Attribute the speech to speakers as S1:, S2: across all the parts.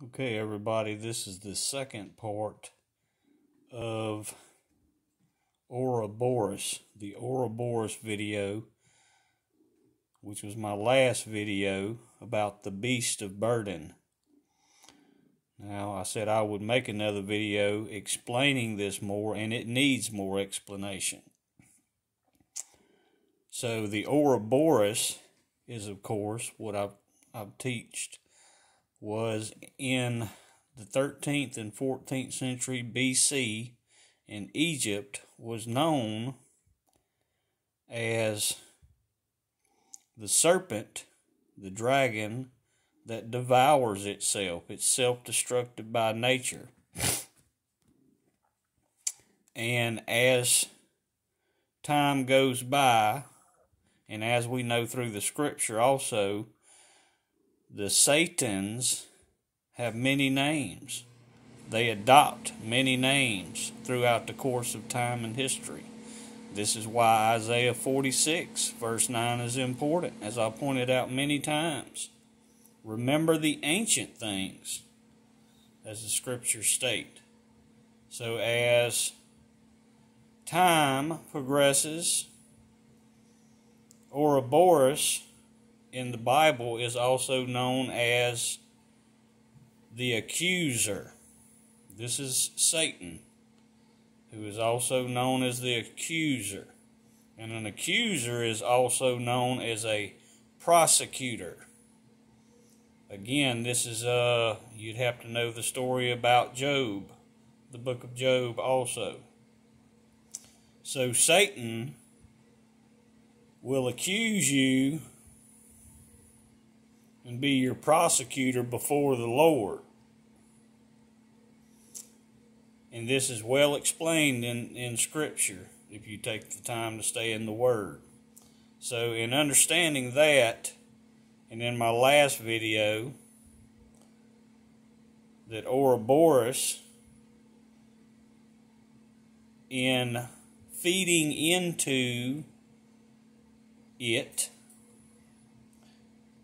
S1: Okay, everybody, this is the second part of Ouroboros, the Ouroboros video, which was my last video about the beast of burden. Now, I said I would make another video explaining this more, and it needs more explanation. So, the Ouroboros is, of course, what I've teached was in the 13th and 14th century BC, and Egypt was known as the serpent, the dragon that devours itself. It's self-destructive by nature. And as time goes by, and as we know through the scripture also, the Satans have many names. They adopt many names throughout the course of time and history. This is why Isaiah 46, verse 9 is important, as I pointed out many times. Remember the ancient things, as the scriptures state. So as time progresses, Ouroboros in the Bible is also known as the accuser. This is Satan, who is also known as the accuser. And an accuser is also known as a prosecutor. Again, this is, you'd have to know the story about Job, the book of Job also. So Satan will accuse you and be your prosecutor before the Lord. And this is well explained in Scripture, if you take the time to stay in the Word. So in understanding that, and in my last video, that Ouroboros, in feeding into it,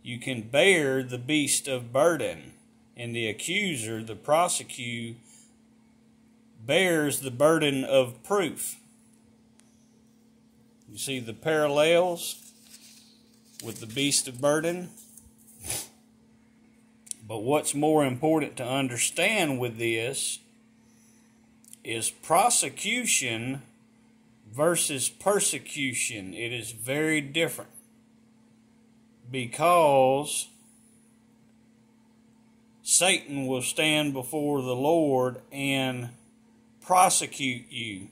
S1: you can bear the beast of burden, and the accuser, the prosecutor, bears the burden of proof. You see the parallels with the beast of burden? But what's more important to understand with this is prosecution versus persecution. It is very different, because Satan will stand before the Lord and prosecute you.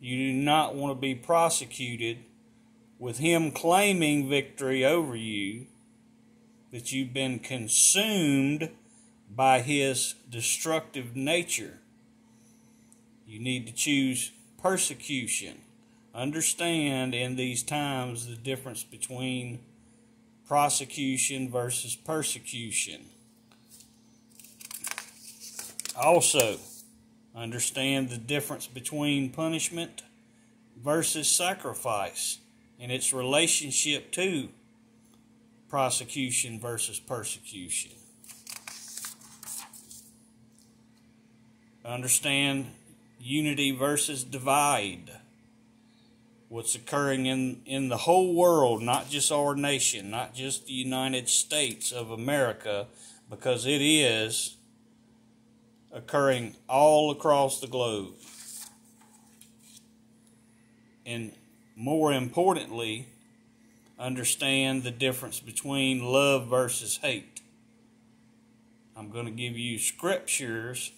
S1: You do not want to be prosecuted with him claiming victory over you, that you've been consumed by his destructive nature. You need to choose persecution. Understand in these times the difference between prosecution versus persecution. Also, understand the difference between punishment versus sacrifice and its relationship to prosecution versus persecution. Understand unity versus divide. What's occurring in the whole world, not just our nation, not just the United States of America, because it is occurring all across the globe. And more importantly, understand the difference between love versus hate. I'm going to give you scriptures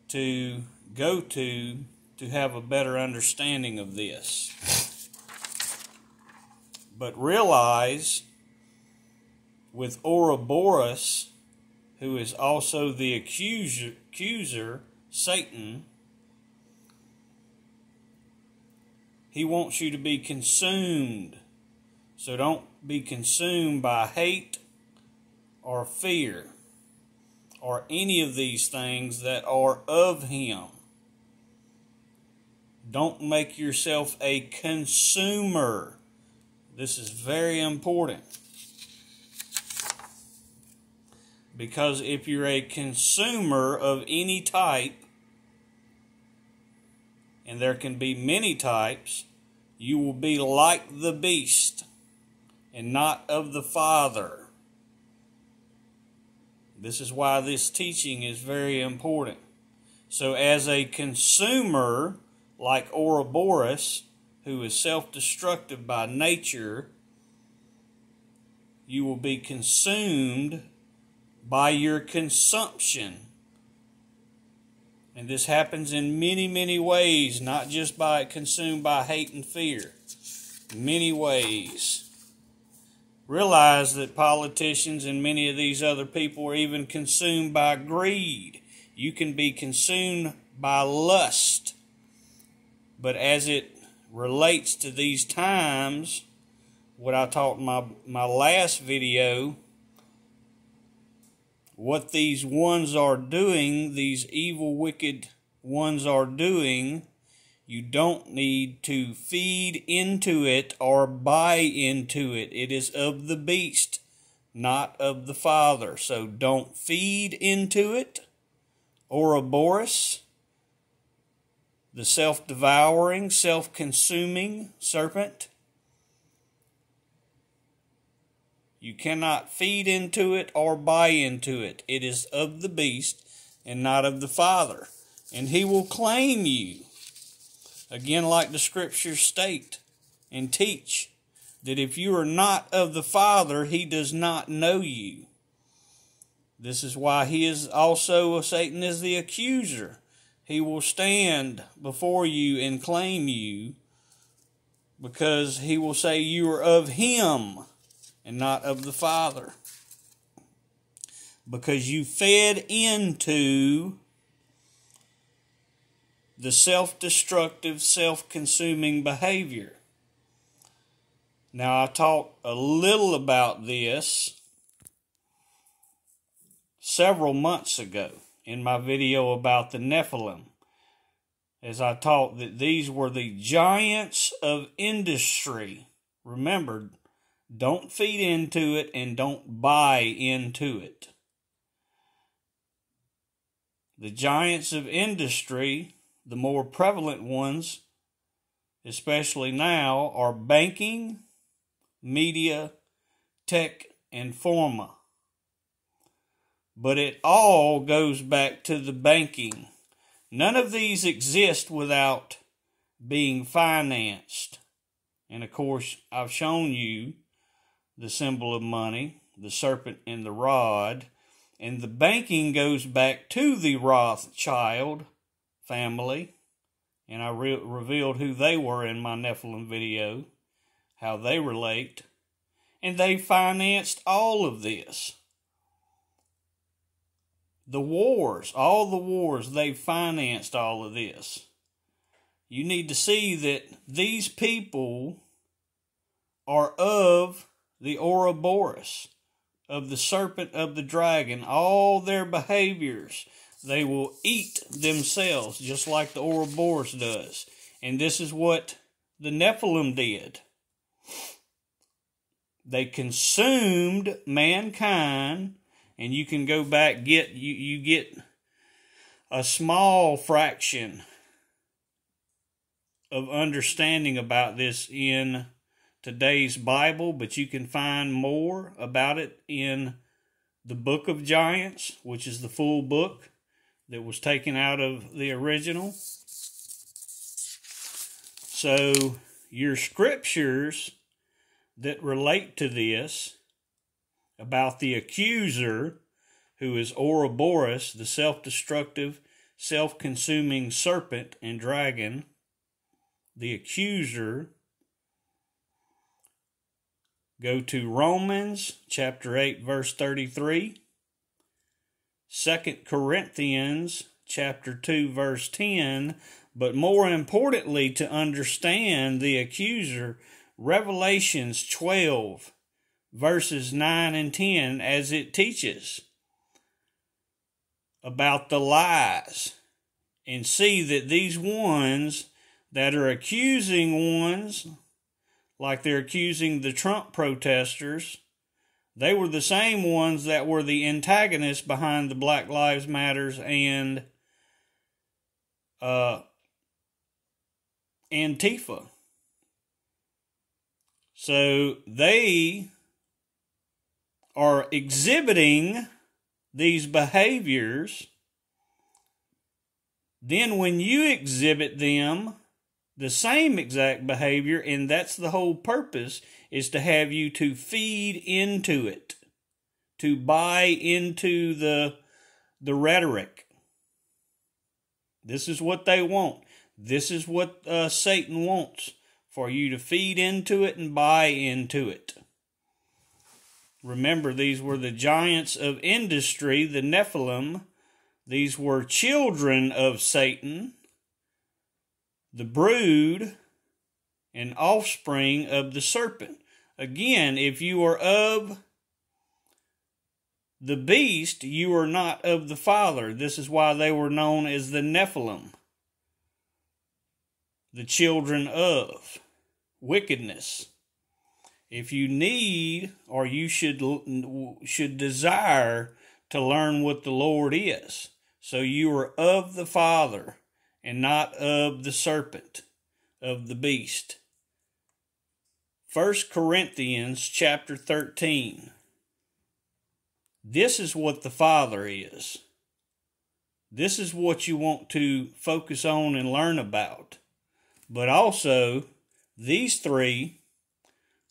S1: to go to have a better understanding of this. But realize, with Ouroboros, who is also the accuser, Satan, he wants you to be consumed. So don't be consumed by hate or fear or any of these things that are of him. Don't make yourself a consumer. This is very important. Because if you're a consumer of any type, and there can be many types, you will be like the beast and not of the Father. This is why this teaching is very important. So as a consumer, like Ouroboros, who is self-destructive by nature, you will be consumed by your consumption. And this happens in many, many ways, not just by consumed by hate and fear. Many ways. Realize that politicians and many of these other people are even consumed by greed. You can be consumed by lust. But as it relates to these times, what I taught in my last video, what these ones are doing, these evil, wicked ones are doing, you don't need to feed into it or buy into it. It is of the beast, not of the Father. So don't feed into it. Ouroboros, the self-devouring, self-consuming serpent. You cannot feed into it or buy into it. It is of the beast and not of the Father. And he will claim you. Again, like the scriptures state and teach, that if you are not of the Father, he does not know you. This is why he is also, Satan is the accuser. He will stand before you and claim you, because he will say you are of him and not of the Father. Because you fed into the self-destructive, self-consuming behavior. Now, I talked a little about this several months ago in my video about the Nephilim, as I taught that these were the giants of industry. Remember, don't feed into it and don't buy into it. The giants of industry, the more prevalent ones, especially now, are banking, media, tech, and pharma. But it all goes back to the banking. None of these exist without being financed. And of course, I've shown you the symbol of money, the serpent and the rod. And the banking goes back to the Rothschild family, and I revealed who they were in my Nephilim video, how they relate, and they financed all of this. The wars, all the wars, they financed all of this. You need to see that these people are of the Ouroboros, of the serpent, of the dragon, all their behaviors. They will eat themselves, just like the Ouroboros does. And this is what the Nephilim did. They consumed mankind, and you can go back, you get a small fraction of understanding about this in today's Bible, but you can find more about it in the Book of Giants, which is the full book that was taken out of the original. So your scriptures that relate to this about the accuser, who is Ouroboros, the self-destructive, self-consuming serpent and dragon, the accuser, go to Romans chapter 8, verse 33, 2 Corinthians chapter 2, verse 10, but more importantly, to understand the accuser, Revelations 12, verses 9 and 10, as it teaches about the lies, and see that these ones that are accusing ones, like they're accusing the Trump protesters, They were the same ones that were the antagonists behind the Black Lives Matters and Antifa. So they are exhibiting these behaviors. Then when you exhibit them, the same exact behavior, and that's the whole purpose, is to have you to feed into it, to buy into the rhetoric. This is what they want. This is what Satan wants, for you to feed into it and buy into it. Remember, these were the giants of industry, the Nephilim. These were children of Satan, the brood and offspring of the serpent. Again, if you are of the beast, you are not of the Father. This is why they were known as the Nephilim, the children of wickedness. If you need, or you should desire to learn what the Lord is, so you are of the Father and not of the serpent, of the beast. 1 Corinthians chapter 13. This is what the Father is. This is what you want to focus on and learn about. But also, these three,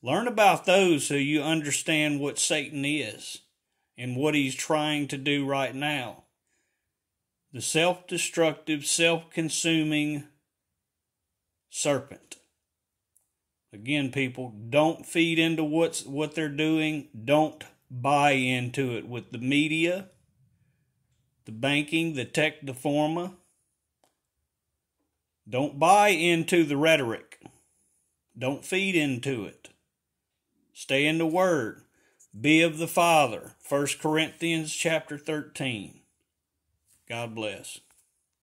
S1: learn about those so you understand what Satan is and what he's trying to do right now. The self-destructive, self-consuming serpent. Again, people, don't feed into what they're doing. Don't buy into it with the media, the banking, the tech deforma. Don't buy into the rhetoric. Don't feed into it. Stay in the Word. Be of the Father. 1 Corinthians chapter 13. God bless.